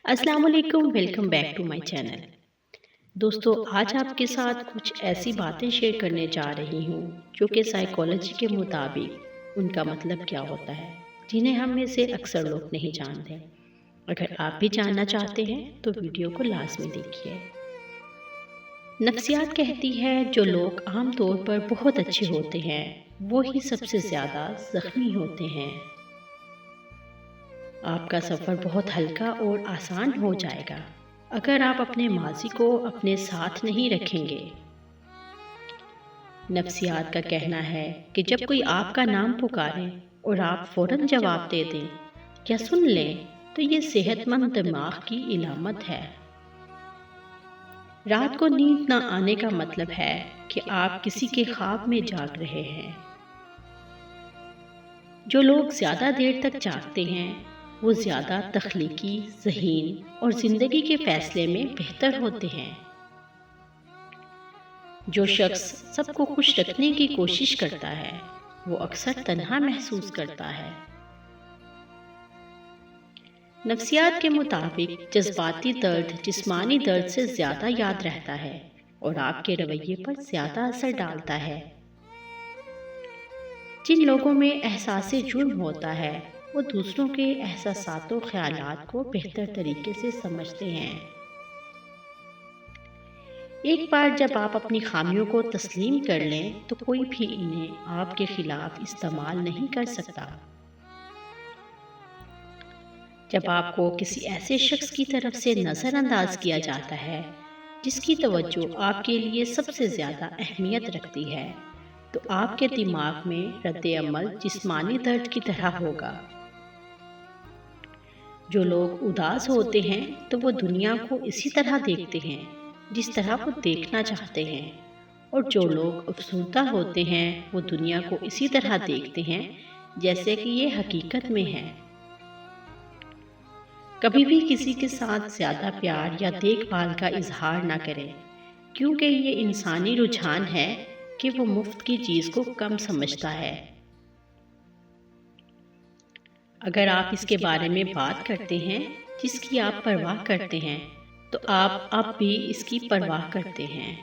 अस्सलाम वालेकुम, welcome back to my channel. दोस्तों, आज आपके साथ कुछ ऐसी बातें शेयर करने जा रही हूँ जो कि साइकोलॉजी के मुताबिक उनका मतलब क्या होता है, जिन्हें हम में से अक्सर लोग नहीं जानते। अगर आप भी जानना चाहते हैं तो वीडियो को लाजमी देखिए। नफ्सियात कहती है जो लोग आमतौर पर बहुत अच्छे होते हैं वो ही सबसे ज़्यादा ज़ख्मी होते हैं। आपका सफ़र बहुत हल्का और आसान हो जाएगा अगर आप अपने माजी को अपने साथ नहीं रखेंगे। नफ्सियात का कहना है कि जब कोई आपका नाम पुकारे और आप फौरन जवाब दे दें या सुन लें तो ये सेहतमंद दिमाग की इलामत है। रात को नींद ना आने का मतलब है कि आप किसी के ख्वाब में जाग रहे हैं। जो लोग ज़्यादा देर तक जागते हैं वो ज़्यादा तख्लीकी, ज़हीन और ज़िंदगी के फ़ैसले में बेहतर होते हैं। जो शख्स सबको खुश रखने की कोशिश करता है वो अक्सर तन्हा महसूस करता है। नफ्सियात के मुताबिक जज्बाती दर्द जिस्मानी दर्द से ज़्यादा याद रहता है और आपके रवैये पर ज़्यादा असर डालता है। जिन लोगों में एहसास जुर्म होता है वो दूसरों के एहसासात और ख्यालात को बेहतर तरीके से समझते हैं। एक बार जब आप अपनी खामियों को तस्लीम कर लें तो कोई भी इन्हें आपके खिलाफ इस्तेमाल नहीं कर सकता। जब आपको किसी ऐसे शख्स की तरफ से नज़रअंदाज किया जाता है जिसकी तवज्जो आपके लिए सबसे ज़्यादा अहमियत रखती है तो आपके दिमाग में रद्द-ए-अमल जिस्मानी दर्द की तरह होगा। जो लोग उदास होते हैं तो वो दुनिया को इसी तरह देखते हैं जिस तरह वो देखना चाहते हैं, और जो लोग अफसरदा होते हैं वो दुनिया को इसी तरह देखते हैं जैसे कि ये हकीकत में है। कभी भी किसी के साथ ज़्यादा प्यार या देखभाल का इजहार ना करें, क्योंकि ये इंसानी रुझान है कि वो मुफ्त की चीज़ को कम समझता है। अगर आप इसके बारे में बात करते हैं जिसकी आप परवाह करते हैं तो आप अब भी इसकी परवाह करते हैं।